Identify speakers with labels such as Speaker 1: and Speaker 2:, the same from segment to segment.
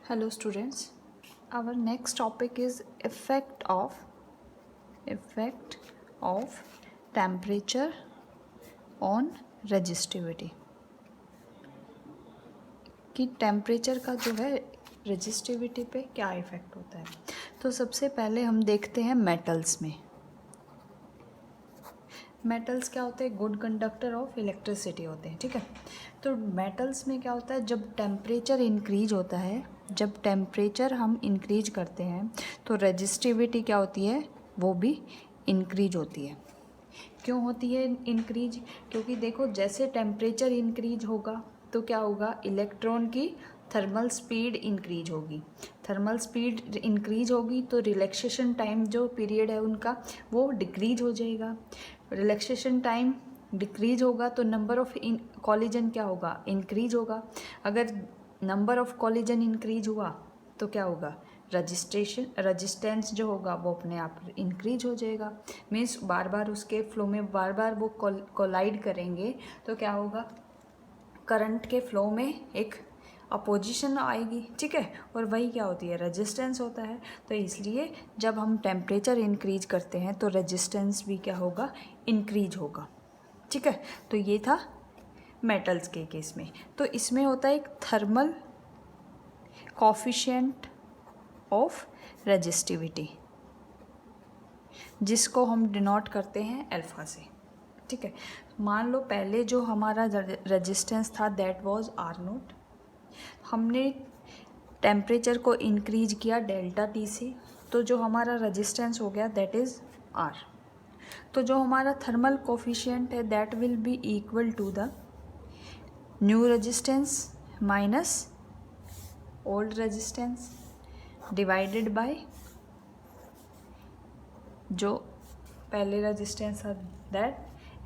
Speaker 1: Hello students, our next topic is effect of temperature on resistivity। कि temperature का जो है रेजिस्टिविटी पे क्या इफ़ेक्ट होता है। तो सबसे पहले हम देखते हैं मेटल्स में। मेटल्स क्या होते हैं? गुड कंडक्टर ऑफ इलेक्ट्रिसिटी होते हैं, ठीक है। तो मेटल्स में क्या होता है, जब टेम्परेचर इंक्रीज होता है, जब टेम्परेचर हम इंक्रीज करते हैं तो रेजिस्टिविटी क्या होती है, वो भी इंक्रीज होती है। क्यों होती है इंक्रीज? क्योंकि देखो जैसे टेम्परेचर इंक्रीज होगा तो क्या होगा, इलेक्ट्रॉन की थर्मल स्पीड इंक्रीज होगी। थर्मल स्पीड इंक्रीज होगी तो रिलैक्सेशन टाइम जो पीरियड है उनका वो डिक्रीज हो जाएगा। रिलैक्सेशन टाइम डिक्रीज होगा तो नंबर ऑफ कॉलिजन क्या होगा, इंक्रीज होगा। अगर नंबर ऑफ कॉलिजन इंक्रीज हुआ तो क्या होगा, रजिस्टेंस जो होगा वो अपने आप इंक्रीज हो जाएगा। मीन्स बार बार उसके फ्लो में बार बार वो कोलाइड करेंगे तो क्या होगा, करंट के फ्लो में एक अपोजिशन आएगी, ठीक है। और वही क्या होती है, रेजिस्टेंस होता है। तो इसलिए जब हम टेम्परेचर इंक्रीज करते हैं तो रेजिस्टेंस भी क्या होगा, इंक्रीज होगा, ठीक है। तो ये था मेटल्स के केस में। तो इसमें होता है एक थर्मल कॉफिशिएंट ऑफ रेजिस्टिविटी, जिसको हम डिनोट करते हैं अल्फा से, ठीक है। मान लो पहले जो हमारा रेजिस्टेंस था दैट वाज आर नोट, हमने टेम्परेचर को इंक्रीज किया डेल्टा टी से, तो जो हमारा रेजिस्टेंस हो गया दैट इज़ आर। तो जो हमारा थर्मल कोफिशिएंट है that will be equal to the new resistance minus old resistance divided by जो पहले रेजिस्टेंस था दैट,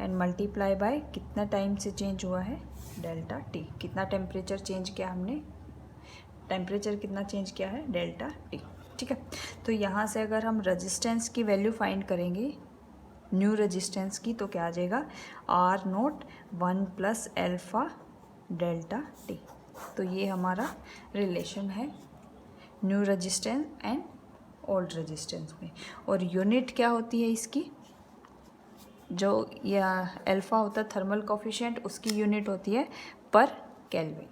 Speaker 1: एंड मल्टीप्लाई बाय कितना टाइम से चेंज हुआ है, डेल्टा टी। कितना टेम्परेचर चेंज किया हमने, टेम्परेचर कितना चेंज किया है, डेल्टा टी, ठीक है। तो यहाँ से अगर हम रेजिस्टेंस की वैल्यू फाइंड करेंगे न्यू रेजिस्टेंस की, तो क्या आ जाएगा, R naught 1 plus alpha delta T. तो ये हमारा रिलेशन है new resistance and old resistance में। और यूनिट क्या होती है इसकी, जो या अल्फा होता है थर्मल कोफिशिएंट, उसकी यूनिट होती है पर केल्विन,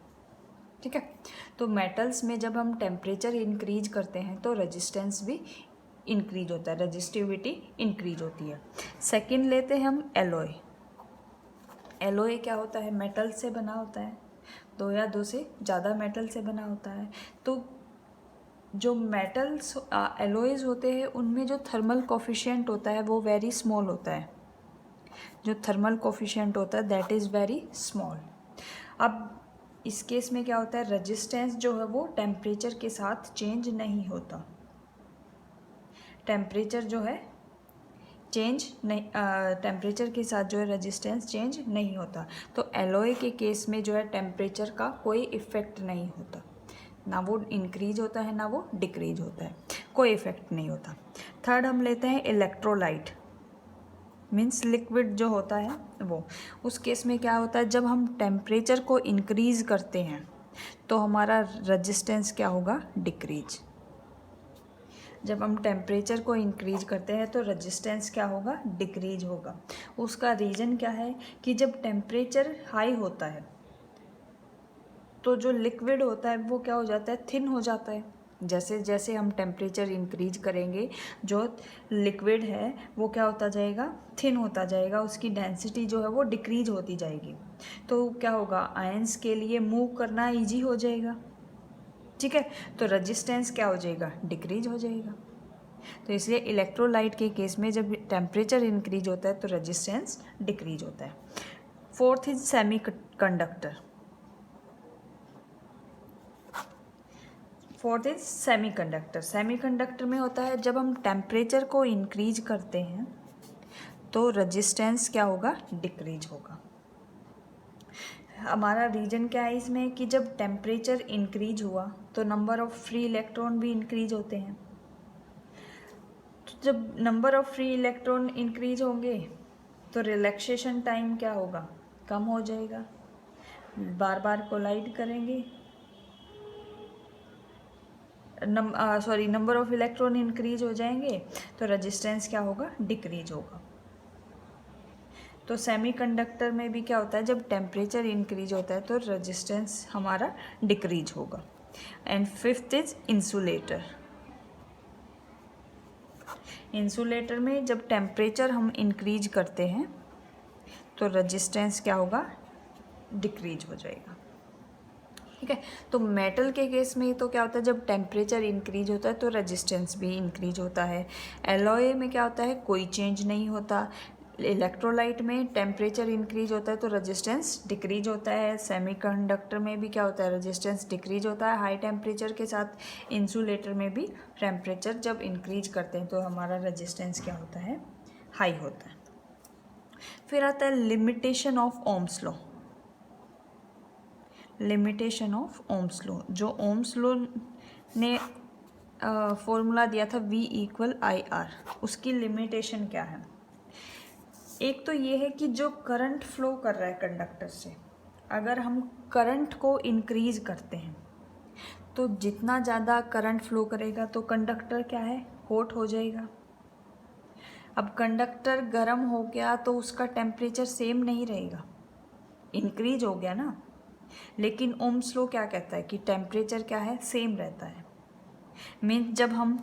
Speaker 1: ठीक है। तो मेटल्स में जब हम टेम्परेचर इंक्रीज करते हैं तो रेजिस्टेंस भी इंक्रीज होता है, रेजिस्टिविटी इंक्रीज होती है। सेकंड लेते हैं हम एलॉय। एलॉय क्या होता है, मेटल से बना होता है, दो या दो से ज़्यादा मेटल से बना होता है। तो जो मेटल्स एलॉयज होते हैं उनमें जो थर्मल कोफिशिएंट होता है वो वेरी स्मॉल होता है। जो थर्मल कोफिशिएंट होता है दैट इज़ वेरी स्मॉल। अब इस केस में क्या होता है, रेजिस्टेंस जो है वो टेम्परेचर के साथ चेंज नहीं होता। टेम्परेचर जो है चेंज नहीं, टेम्परेचर के साथ जो है रेजिस्टेंस चेंज नहीं होता। तो एलॉय के केस में जो है टेम्परेचर का कोई इफ़ेक्ट नहीं होता, ना वो इंक्रीज होता है ना वो डिक्रीज होता है, कोई इफ़ेक्ट नहीं होता। थर्ड हम लेते हैं इलेक्ट्रोलाइट, मीन्स लिक्विड जो होता है वो। उस केस में क्या होता है, जब हम टेम्परेचर को इंक्रीज करते हैं तो हमारा रेजिस्टेंस क्या होगा, डिक्रीज। जब हम टेम्परेचर को इंक्रीज करते हैं तो रेजिस्टेंस क्या होगा, डिक्रीज होगा। उसका रीज़न क्या है कि जब टेम्परेचर हाई होता है तो जो लिक्विड होता है वो क्या हो जाता है, थिन हो जाता है। जैसे जैसे हम टेम्परेचर इंक्रीज करेंगे जो लिक्विड है वो क्या होता जाएगा, थिन होता जाएगा, उसकी डेंसिटी जो है वो डिक्रीज होती जाएगी। तो क्या होगा, आयंस के लिए मूव करना इजी हो जाएगा, ठीक है। तो रेजिस्टेंस क्या हो जाएगा, डिक्रीज हो जाएगा। तो इसलिए इलेक्ट्रोलाइट के केस में जब टेम्परेचर इंक्रीज होता है तो रेजिस्टेंस डिक्रीज होता है। Fourth is semi conductor. Fourth is semiconductor. Semiconductor में होता है जब हम टेम्परेचर को इंक्रीज करते हैं तो रेजिस्टेंस क्या होगा, डिक्रीज होगा। हमारा रीजन क्या है इसमें कि जब टेम्परेचर इंक्रीज हुआ तो नंबर ऑफ फ्री इलेक्ट्रॉन भी इंक्रीज होते हैं। तो जब number of free electron increase होंगे तो रिलैक्सेशन टाइम क्या होगा, कम हो जाएगा, बार बार कोलाइड करेंगे नंबर ऑफ इलेक्ट्रॉन इंक्रीज हो जाएंगे तो रेजिस्टेंस क्या होगा, डिक्रीज होगा। तो सेमीकंडक्टर में भी क्या होता है, जब टेम्परेचर इंक्रीज होता है तो रेजिस्टेंस हमारा डिक्रीज होगा। And fifth is insulator. Insulator में जब टेम्परेचर हम इंक्रीज करते हैं तो रेजिस्टेंस क्या होगा, डिक्रीज हो जाएगा। ठीक है, तो मेटल के केस में तो क्या होता है, जब टेम्परेचर इंक्रीज होता है तो रेजिस्टेंस भी इंक्रीज होता है। एलॉय में क्या होता है, कोई चेंज नहीं होता। इलेक्ट्रोलाइट में टेम्परेचर इंक्रीज होता है तो रेजिस्टेंस डिक्रीज होता है। सेमीकंडक्टर में भी क्या होता है, रेजिस्टेंस डिक्रीज होता है हाई टेम्परेचर के साथ। इंसुलेटर में भी टेम्परेचर जब इंक्रीज करते हैं तो हमारा रेजिस्टेंस क्या होता है, हाई होता है। फिर आता है limitation of Ohm's law. Limitation of Ohm's law, जो ओम्स लॉ ने फॉर्मूला दिया था V=IR, उसकी लिमिटेशन क्या है। एक तो ये है कि जो करंट फ्लो कर रहा है कंडक्टर से, अगर हम करंट को इंक्रीज करते हैं तो जितना ज़्यादा करंट फ्लो करेगा तो कंडक्टर क्या है, हॉट हो जाएगा। अब कंडक्टर गर्म हो गया तो उसका टेम्परेचर सेम नहीं रहेगा, इंक्रीज हो गया ना। लेकिन ओम्स लॉ क्या कहता है कि टेम्परेचर क्या है, सेम रहता है। मीन्स जब हम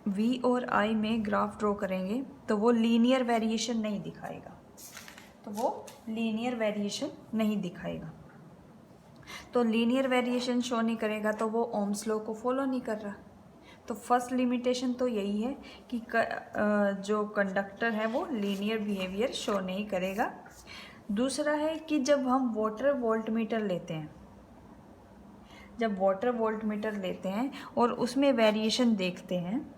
Speaker 1: V और I में ग्राफ ड्रॉ करेंगे तो वो लीनियर वेरिएशन नहीं दिखाएगा, तो लीनियर वेरिएशन शो नहीं करेगा तो वो ओम्स लॉ को फॉलो नहीं कर रहा। तो फर्स्ट लिमिटेशन तो यही है कि जो कंडक्टर है वो लीनियर बिहेवियर शो नहीं करेगा। दूसरा है कि जब हम वाटर वोल्टमीटर लेते हैं और उसमें वेरिएशन देखते हैं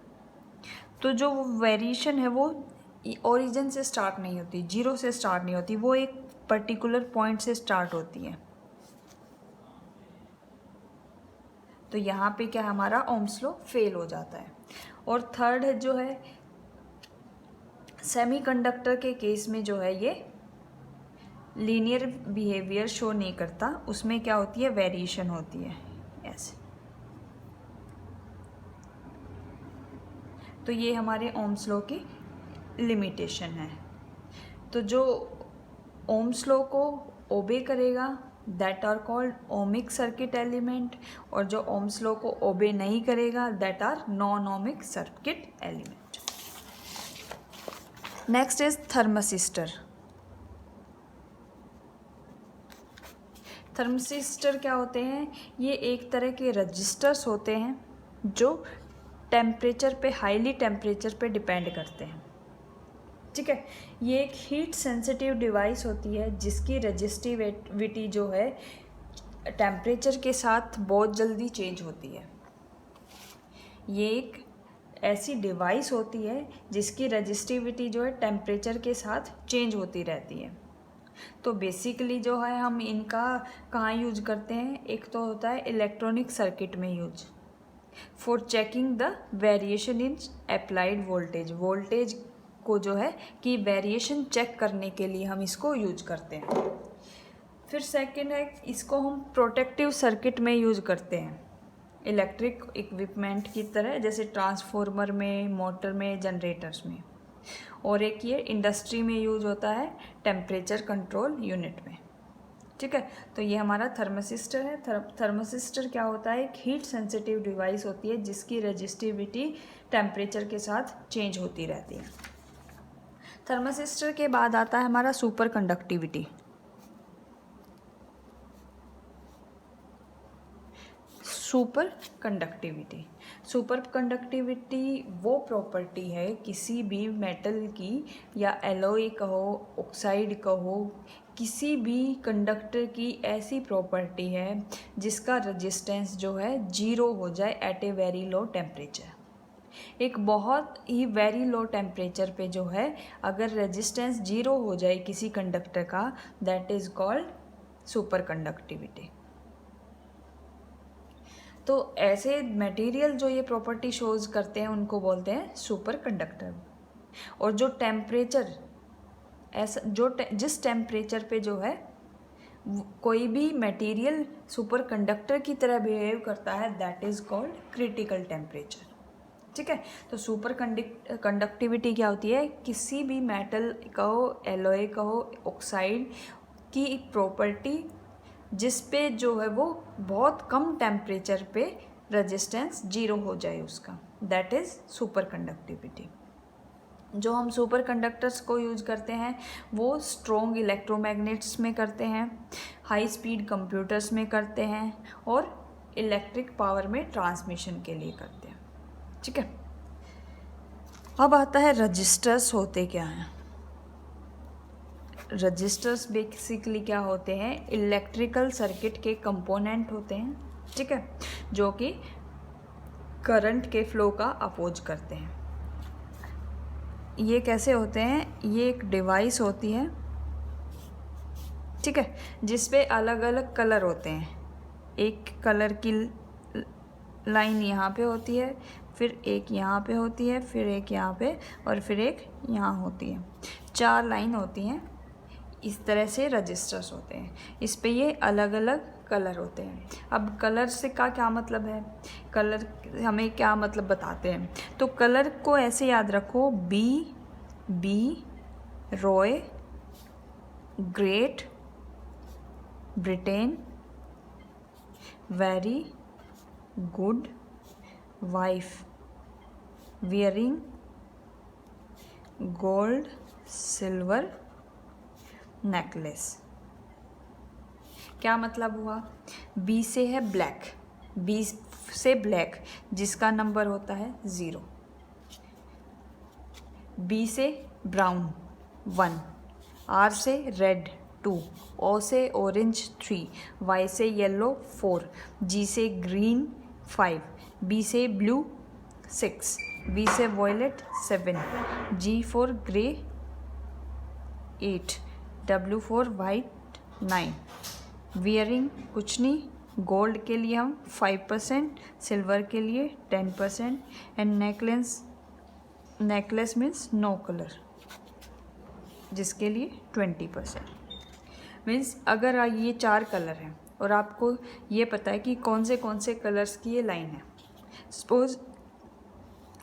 Speaker 1: तो जो वेरिएशन है वो ओरिजिन से स्टार्ट नहीं होती, जीरो से स्टार्ट नहीं होती, वो एक पर्टिकुलर पॉइंट से स्टार्ट होती है। तो यहाँ पे क्या हमारा ओम्स लॉ फेल हो जाता है। और थर्ड है जो है सेमीकंडक्टर के केस में जो है ये लीनियर बिहेवियर शो नहीं करता, उसमें क्या होती है, वेरिएशन होती है ऐसे। तो ये हमारे ओम्स लॉ की लिमिटेशन है। तो जो ओम्स लॉ को ओबे करेगा that are called ohmic circuit element, और जो ओम्स लॉ को ओबे नहीं करेगा that are non ohmic circuit element. Next is thermistor. Thermistor क्या होते हैं, ये एक तरह के रजिस्टर्स होते हैं जो टेम्परेचर पे, हाईली टेम्परेचर पे डिपेंड करते हैं। ठीक है, ये एक हीट सेंसिटिव डिवाइस होती है जिसकी रजिस्टिविटी जो है टेम्परेचर के साथ बहुत जल्दी चेंज होती है। ये एक ऐसी डिवाइस होती है जिसकी रजिस्टिविटी जो है टेम्परेचर के साथ चेंज होती रहती है। तो बेसिकली जो है हम इनका कहाँ यूज करते हैं, एक तो होता है इलेक्ट्रॉनिक सर्किट में use for checking the variation in applied voltage को जो है कि वेरिएशन चेक करने के लिए हम इसको यूज करते हैं। फिर सेकंड है, इसको हम प्रोटेक्टिव सर्किट में यूज करते हैं इलेक्ट्रिक इक्विपमेंट की तरह, जैसे ट्रांसफार्मर में, मोटर में, जनरेटर्स में। और एक ये इंडस्ट्री में यूज होता है टेम्परेचर कंट्रोल यूनिट में। ठीक है, तो ये हमारा थर्मोसिस्टर है। थर्मोसिस्टर क्या होता है, एक हीट सेंसिटिव डिवाइस होती है जिसकी रजिस्टिविटी टेम्परेचर के साथ चेंज होती रहती है। थर्मोसिस्टर के बाद आता है हमारा सुपर कंडक्टिविटी। सुपर कंडक्टिविटी वो प्रॉपर्टी है किसी भी मेटल की, या एलॉय कहो, ऑक्साइड कहो, किसी भी कंडक्टर की ऐसी प्रॉपर्टी है जिसका रेजिस्टेंस जो है जीरो हो जाए at a very low temperature. एक बहुत ही वेरी लो टेम्परेचर पे जो है अगर रेजिस्टेंस जीरो हो जाए किसी कंडक्टर का, that is called super conductivity. तो ऐसे मटेरियल जो ये प्रॉपर्टी शोज करते हैं उनको बोलते हैं सुपर कंडक्टर। और जो टेम्परेचर ऐसा जिस टेम्परेचर पे जो है कोई भी मटेरियल सुपर कंडक्टर की तरह बिहेव करता है, that is called critical temperature. ठीक है, तो सुपर कंडक्टिविटी क्या होती है, किसी भी मेटल कहो, एलॉय कहो, ऑक्साइड की प्रॉपर्टी जिस पे जो है वो बहुत कम टेम्परेचर पे रेजिस्टेंस 0 हो जाए उसका, दैट इज़ सुपर कंडक्टिविटी। जो हम सुपर कंडक्टर्स को यूज करते हैं वो स्ट्रॉन्ग इलेक्ट्रोमैग्नेट्स में करते हैं, हाई स्पीड कंप्यूटर्स में करते हैं और इलेक्ट्रिक पावर में ट्रांसमिशन के लिए करते हैं। ठीक है, अब आता है रजिस्टर्स होते क्या हैं। रजिस्टर्स बेसिकली क्या होते हैं, इलेक्ट्रिकल सर्किट के कंपोनेंट होते हैं। ठीक है, जो कि करंट के फ्लो का अपोज करते हैं। ये कैसे होते हैं, ये एक डिवाइस होती है, ठीक है, जिस पे अलग अलग कलर होते हैं। एक कलर की लाइन यहाँ पे होती है, फिर एक यहाँ पे होती है, फिर एक यहाँ पे और फिर एक यहाँ होती है। 4 लाइन होती हैं। इस तरह से रजिस्टर्स होते हैं, इस पे ये अलग अलग कलर होते हैं। अब कलर से का क्या मतलब है, कलर हमें क्या मतलब बताते हैं, तो कलर को ऐसे याद रखो, B, Roy, great Britain, very good, wife, wearing, gold, silver, necklace. क्या मतलब हुआ, बी से है ब्लैक, बी से ब्लैक जिसका नंबर होता है 0, बी से ब्राउन 1, आर से रेड 2, ओ से ऑरेंज 3, वाई से येलो 4, जी से ग्रीन 5, बी से ब्लू 6, बी से violet 7, G for grey 8, W for white 9, wearing कुछ नहीं, गोल्ड के लिए हम 5%, सिल्वर के लिए 10% and necklace means no colour जिसके लिए 20%। मीन्स अगर ये 4 कलर हैं और आपको ये पता है कि कौन से कलर्स की ये लाइन है, सपोज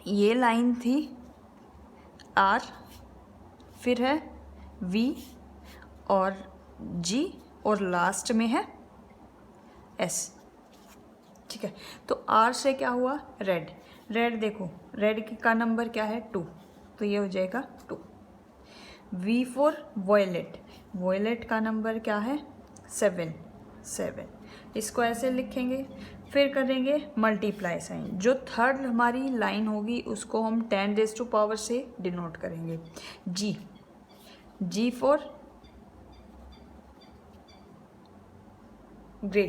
Speaker 1: ये लाइन थी R, फिर है V और G और लास्ट में है S। ठीक है, तो R से क्या हुआ, रेड, रेड देखो, रेड का नंबर क्या है 2, तो ये हो जाएगा 2। V फॉर वॉयलेट, वॉयलेट का नंबर क्या है 7, इसको ऐसे लिखेंगे, फिर करेंगे मल्टीप्लाई साइन। जो थर्ड हमारी लाइन होगी उसको हम 10⁻⁴ से डिनोट करेंगे। जी फॉर ग्रे,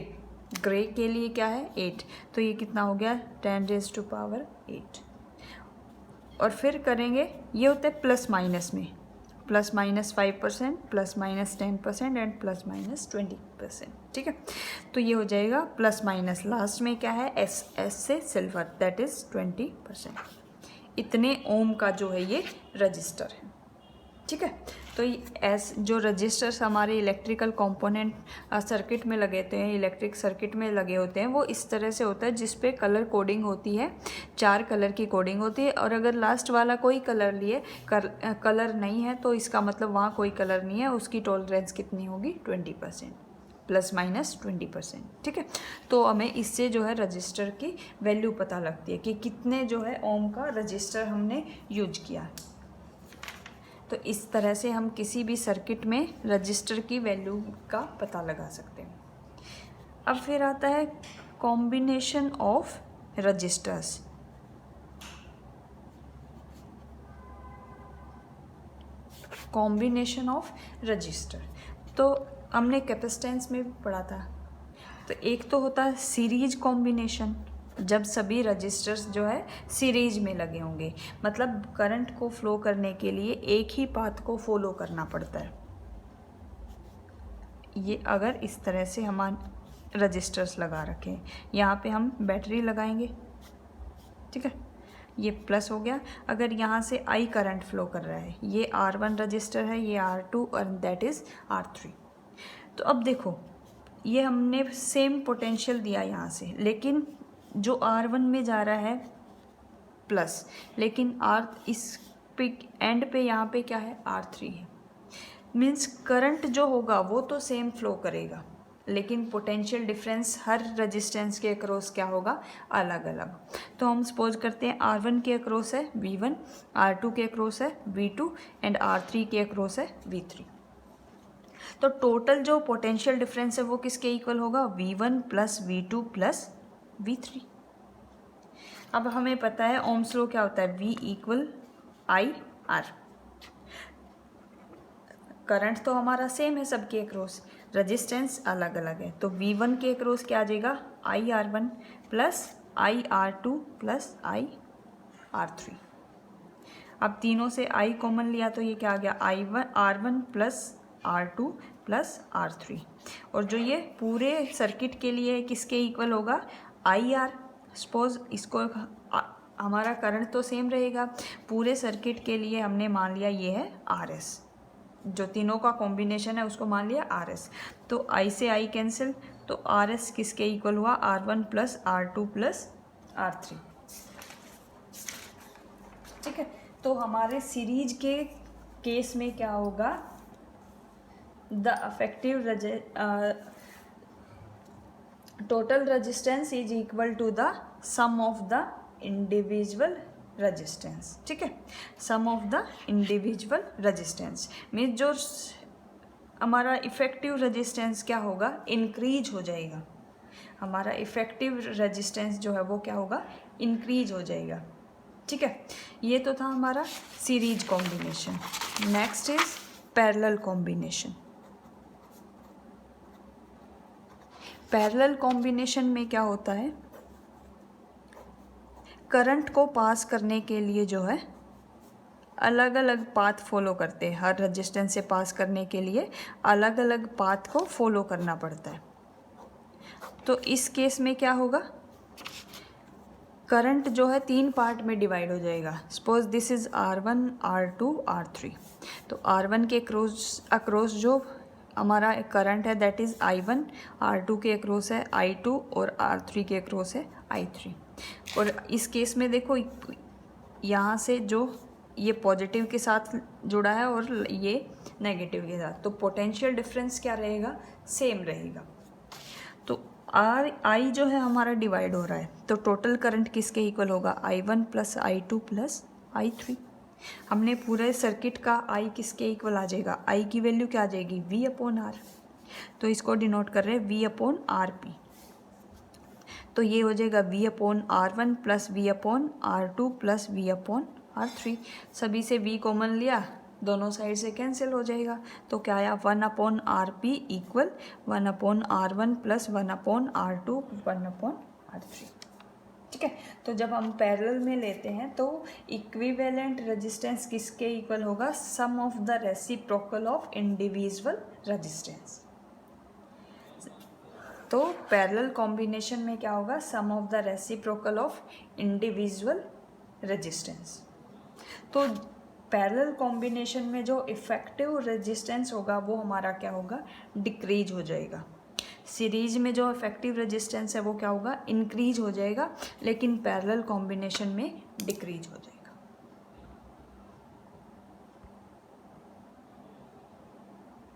Speaker 1: ग्रे के लिए क्या है 8, तो ये कितना हो गया 10⁻⁸। और फिर करेंगे, ये होते हैं प्लस माइनस में, +-5%, +-10% एंड +-20%। ठीक है, तो ये हो जाएगा प्लस माइनस, लास्ट में क्या है एस से सिल्वर, दैट इज़ 20%। इतने ओम का जो है ये रजिस्टर है। ठीक है, तो एस जो रजिस्टर्स हमारे इलेक्ट्रिकल कंपोनेंट सर्किट में लगे होते हैं, इलेक्ट्रिक सर्किट में लगे होते हैं, वो इस तरह से होता है जिस पे कलर कोडिंग होती है, 4 कलर की कोडिंग होती है। और अगर लास्ट वाला कोई कलर लिए कलर नहीं है तो इसका मतलब वहाँ कोई कलर नहीं है, उसकी टॉलरेंस कितनी होगी 20%, +-20%। ठीक है, तो हमें इससे जो है रजिस्टर की वैल्यू पता लगती है कि कितने जो है ओम का रजिस्टर हमने यूज किया है। तो इस तरह से हम किसी भी सर्किट में रजिस्टर की वैल्यू का पता लगा सकते हैं। अब फिर आता है combination of registers. Combination of register तो हमने कैपेसिटेंस में पढ़ा था। तो एक तो होता है सीरीज कॉम्बिनेशन, जब सभी रजिस्टर्स जो है सीरीज में लगे होंगे, मतलब करंट को फ्लो करने के लिए एक ही पाथ को फॉलो करना पड़ता है। ये अगर इस तरह से हम रजिस्टर्स लगा रखें, यहाँ पे हम बैटरी लगाएंगे, ठीक है, ये प्लस हो गया। अगर यहाँ से I करंट फ्लो कर रहा है, ये R1 रजिस्टर है, ये R2 और दैट इज़ R3। तो अब देखो ये हमने सेम पोटेंशियल दिया यहाँ से, लेकिन जो R1 में जा रहा है प्लस, लेकिन इस पे एंड पे यहाँ पे क्या है R3 है, मीन्स करंट जो होगा वो तो सेम फ्लो करेगा, लेकिन पोटेंशियल डिफरेंस हर रेजिस्टेंस के अक्रॉस क्या होगा, अलग अलग। तो हम सपोज करते हैं R1 के अक्रॉस है V1, R2 के अक्रॉस है V2 एंड R3 के अक्रॉस है V3। तो टोटल जो पोटेंशियल डिफरेंस है वो किसके इक्वल होगा, V1 plus V2 plus V3। अब हमें पता है ओम्स लॉ क्या होता है, V equal I R. Current तो हमारा सेम है सबके अक्रॉस, रजिस्टेंस अलग अलग है, तो V1 के अक्रॉस क्या आ जाएगा, IR1 plus IR2 plus IR3। अब तीनों से I कॉमन लिया तो ये क्या आ गया, R1 plus R2 plus R3। और जो ये पूरे सर्किट के लिए किसके इक्वल होगा, IR। सपोज इसको हमारा करंट तो सेम रहेगा, पूरे सर्किट के लिए हमने मान लिया ये है RS, जो तीनों का कॉम्बिनेशन है उसको मान लिया RS। तो I से I कैंसिल, तो RS किसके इक्वल हुआ, R1 plus R2 plus R3। ठीक है, तो हमारे सीरीज के केस में क्या होगा, the effective total resistance is equal to the sum of the individual resistance. ठीक है, sum of the individual resistance means जो हमारा इफेक्टिव रेजिस्टेंस क्या होगा, इंक्रीज हो जाएगा। हमारा इफेक्टिव रेजिस्टेंस जो है वो क्या होगा, इंक्रीज हो जाएगा। ठीक है, ये तो था हमारा series combination. Next is parallel combination. Parallel combination में क्या होता है, करंट को पास करने के लिए जो है अलग अलग पाथ फॉलो करते हैं, हर रेजिस्टेंस से पास करने के लिए अलग अलग पाथ को फॉलो करना पड़ता है। तो इस केस में क्या होगा, करंट जो है 3 पार्ट में डिवाइड हो जाएगा। Suppose this is R1, R2, R3। तो R1 के अक्रॉस जो हमारा करंट है दैट इज़ I1, R2 के अक्रॉस है I2 और R3 के अक्रॉस है I3। और इस केस में देखो यहाँ से जो ये पॉजिटिव के साथ जुड़ा है और ये नेगेटिव के साथ, तो पोटेंशियल डिफरेंस क्या रहेगा, सेम रहेगा। तो I जो है हमारा डिवाइड हो रहा है, तो टोटल करंट किसके इक्वल होगा, I1 plus I2 plus I3। हमने पूरे सर्किट का I किसके इक्वल आ जाएगा, I की वैल्यू क्या आ जाएगी, V/R। तो इसको डिनोट कर रहे हैं V/RP। तो ये हो जाएगा V/R1 plus V/R2 plus V/R3। सभी से V कॉमन लिया, दोनों साइड से कैंसिल हो जाएगा, तो क्या आया 1/RP equal 1/R1 plus 1/R2 1/R3। ठीक है, तो जब हम पैरेलल में लेते हैं तो इक्विवेलेंट रेजिस्टेंस किसके इक्वल होगा, sum of the reciprocal of individual resistance. तो पैरेलल कॉम्बिनेशन में क्या होगा, sum of the reciprocal of individual resistance. तो पैरेलल कॉम्बिनेशन में जो इफेक्टिव रेजिस्टेंस होगा वो हमारा क्या होगा, डिक्रीज हो जाएगा। सीरीज में जो इफेक्टिव रेजिस्टेंस है वो क्या होगा, इंक्रीज हो जाएगा, लेकिन पैरेलल कॉम्बिनेशन में डिक्रीज हो जाएगा।